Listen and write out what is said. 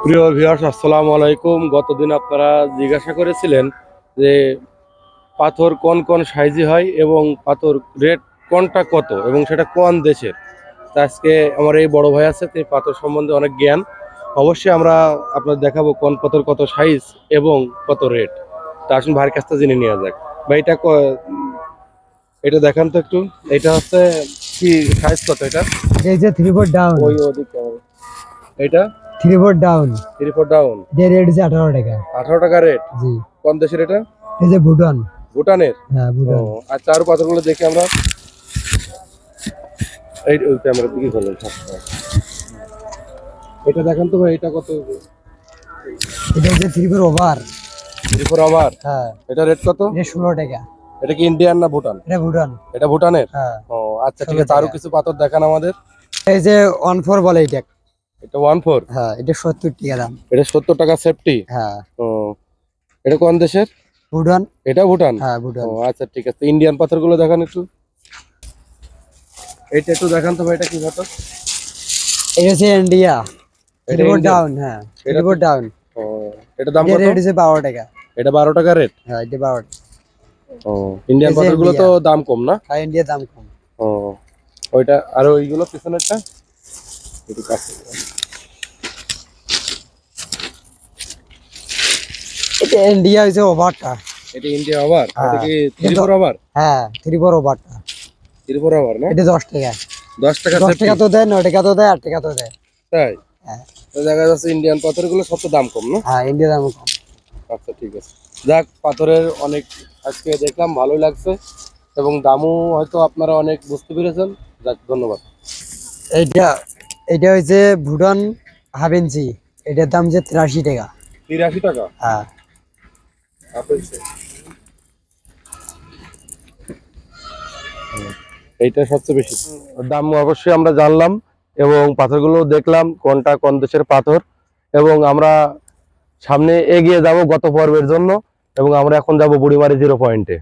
প্রিয় ভিউয়ার্স, আসসালামু আলাইকুম। গতদিন আপনারা জিজ্ঞাসা করেছিলেন যে পাথর কোন কোন সাইজে হয় এবং পাথর রেট কোনটা কত এবং সেটা কোন দেশের। তা আজকে আমার এই বড় ভাই আছে, তিনি পাথর সম্বন্ধে অনেক জ্ঞান। অবশ্যই আমরা আপনাদের দেখাবো কোন পাথর কত সাইজ এবং কত রেট। তা আসুন ভাইয়ের কাছ থেকে জেনে নেওয়া যাক। ভাই এটা দেখান তো একটু। এটা হচ্ছে কি সাইজ কত এটা? এই যে 3/4 ডাউন, ওই ওদিকে এটা 3/4 ডাউন 3/4 ডাউন, এর রেট হচ্ছে 18 টাকা। 18 টাকা রেট। জি, কোন দেশের এটা? এই যে ভুটান। ভুটানের। হ্যাঁ, ও ভুটান। আচ্ছা, আরো পাথরগুলো দেখি আমরা। এই ওই ক্যামেরা দিকে করলেন। এটা দেখেন তো ভাই, এটা কত? এটা হচ্ছে 3/4 ওভার। 3/4 আবার। হ্যাঁ, এটা রেট কত? এটা 16 টাকা। এটা কি ইন্ডিয়ান না ভুটান? এটা ভুটান। এটা ভুটানের। হ্যাঁ, ও আচ্ছা, ঠিক 16 আছে। আরো টাকা। কিছু পাথর দেখান আমাদের। এই যে 14 বলে এটা। এটা 14। হ্যাঁ, এটা 70 টাকা দাম। এটা 70 টাকা সেফটি। হ্যাঁ, ও এটা কোন দেশের? ভুটান। এটা ভুটান। হ্যাঁ, ও ভুটান। আচ্ছা, ঠিক আছে। ইন্ডিয়ান পাথরগুলো দেখান একটু। এইটা একটু দেখান তো ভাই, এটা কি পাথর? এটা হচ্ছে ইন্ডিয়া। এটা 3/4 ইন্ডিয়ান। ডাউন। হ্যাঁ, এটা 3/4 ডাউন। ও এটা দাম এটা কত? রেট হচ্ছে 12 টাকা। এটা 12 টাকা রেট। হ্যাঁ, এটা 12 টাকা। ও ইন্ডিয়ান এই যে পাথরগুলো তো ইন্ডিয়া। দাম কম না? হ্যাঁ, ইন্ডিয়া দাম কম। ও ওইটা আর ওইগুলো পিছনেরটা একটু কাছে। এটা ইন্ডিয়া হচ্ছে ওভারটা। এটা ইন্ডিয়া আবার। এটা হ্যাঁ, কি এটা 3/4 আবার? হ্যাঁ, 3/4 ওভারটা। 3/4 আবার না? এটা 10 টাকা। 10 টাকা 10 সেফটি। টাকা তো দেয়, 9 টাকা তো দেয়, 8 টাকা তো দেয়। তাই হ্যাঁ, তো দেখা যাচ্ছে ইন্ডিয়ান পাথরগুলো সবচেয়ে দাম কম না? হ্যাঁ, ইন্ডিয়া দাম কম। আচ্ছা, ঠিক আছে। যাক, পাথরের অনেক আজকে দেখলাম, ভালোই লাগছে এবং দামও হয়তো আপনারা অনেক বুঝতে পেরেছেন। যাক, ধন্যবাদ। এইটা এটা হচ্ছে ভুটান হাফ ইঞ্চি। এটার দাম যে 83 টাকা। 83 টাকা। হ্যাঁ, এইটা সবচেয়ে বেশি দাম। অবশ্যই আমরা জানলাম এবং পাথরগুলো দেখলাম কোনটা কোন দেশের পাথর। এবং আমরা সামনে এগিয়ে যাব গত পর্বের জন্য, এবং আমরা এখন যাব বুড়িমারি 0 পয়েন্টে।